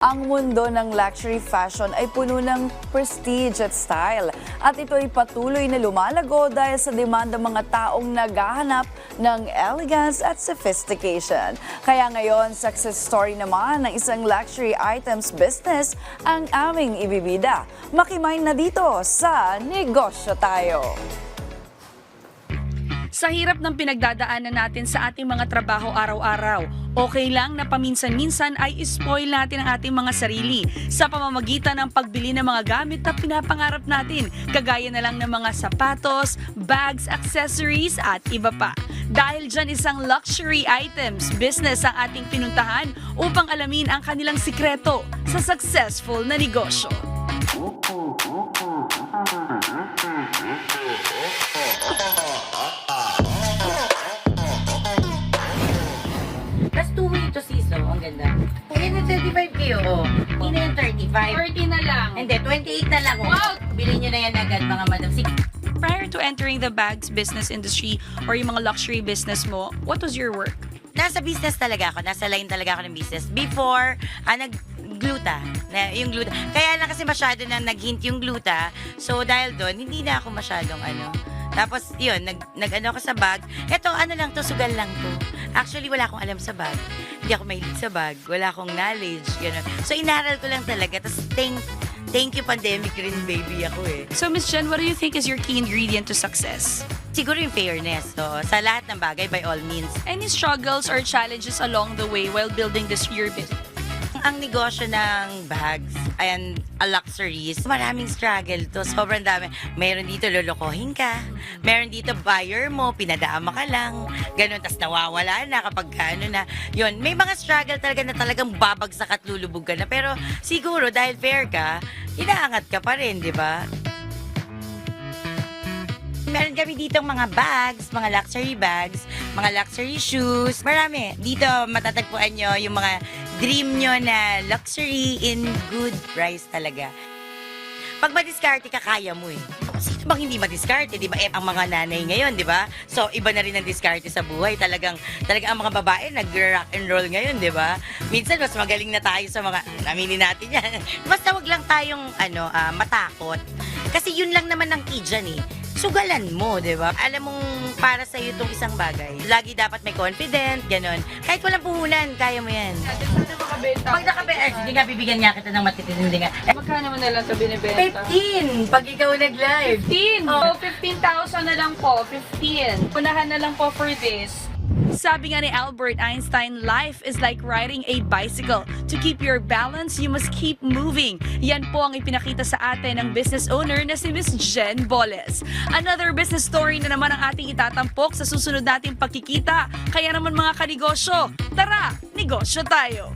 Ang mundo ng luxury fashion ay puno ng prestige at style. At ito ay patuloy na lumalago dahil sa demand ng mga taong naghahanap ng elegance at sophistication. Kaya ngayon, success story naman ng isang luxury items business ang aming ibibida. Makimain na dito sa Negosyo Tayo. Sa hirap ng pinagdadaanan natin sa ating mga trabaho araw-araw, okay lang na paminsan-minsan ay spoil natin ang ating mga sarili sa pamamagitan ng pagbili ng mga gamit na pinapangarap natin, kagaya na lang ng mga sapatos, bags, accessories at iba pa. Dahil dyan isang luxury items business ang ating pinuntahan upang alamin ang kanilang sikreto sa successful na negosyo. Plus 2 to season. Ang ganda. Ayan na 35 kayo. Hindi na yung 35. 30 na lang. Hindi, 28 na lang. Wow! Bilhin nyo na yan agad mga madam. Sige. Prior to entering the bags business industry or yung mga luxury business mo, what was your work? Nasa business talaga ako. Nasa line talaga ako ng business. Before, nag-gluta. Yung gluta. Kaya lang kasi masyado na nag-hint yung gluta. So, dahil doon, hindi na ako masyadong Tapos, yun, nag-ano ako sa bag. Eto, ano lang to, sugal lang to. Actually, wala akong alam sa bag. Hindi ako mahilig sa bag. Wala akong knowledge. Ganun. So, inaral ko lang talaga. Tapos, thank you pandemic rin, baby ako eh. So, Miss Jen, what do you think is your key ingredient to success? Siguro yung fairness. So, sa lahat ng bagay, by all means. Any struggles or challenges along the way while building this your business? Ang negosyo ng bags and luxuries, maraming struggle to. Sobrang dami. Meron dito lolokohin ka. Meron dito buyer mo, pinadama ka lang. Ganun, tas nawawala na kapag na. Yun, may mga struggle talaga na talagang babagsak at lulubog ka na. Pero siguro dahil fair ka, inaangat ka pa rin, di ba? Meron kami ditong mga bags, mga luxury bags, mga luxury shoes. Marami. Dito matatagpuan nyo yung mga dream nyo na luxury in good price talaga. Pag madiskarte ka, kaya mo eh. Sino bang hindi madiskarte, di ba? Ang mga nanay ngayon, di ba? So, iba na rin ang diskarte sa buhay. Talagang ang mga babae nag-rock and roll ngayon, di ba? Minsan, mas magaling na tayo sa mga, aminin natin yan. Basta wag lang tayong, matakot. Kasi yun lang naman ang key dyan eh. Sugalan mo, di ba? Alam mong para sa iyo itong isang bagay. Lagi dapat may confident, ganon. Kahit walang puhunan, kaya mo yan. Pag nakabenta, hindi nga bibigyan nga kita ng matitindi nga. Magkano mo na lang ito binibenta? 15! Pag ikaw nag-live. 15! Oh. So, 15,000 na lang po. 15. Unahan na lang po for this. Sabi nga ni Albert Einstein, life is like riding a bicycle. To keep your balance, you must keep moving. Yan po ang ipinakita sa atin ng business owner na si Miss Jen Boles. Another business story na naman ang ating itatampok sa susunod nating pagkikita. Kaya naman mga kanegosyo, tara, negosyo tayo!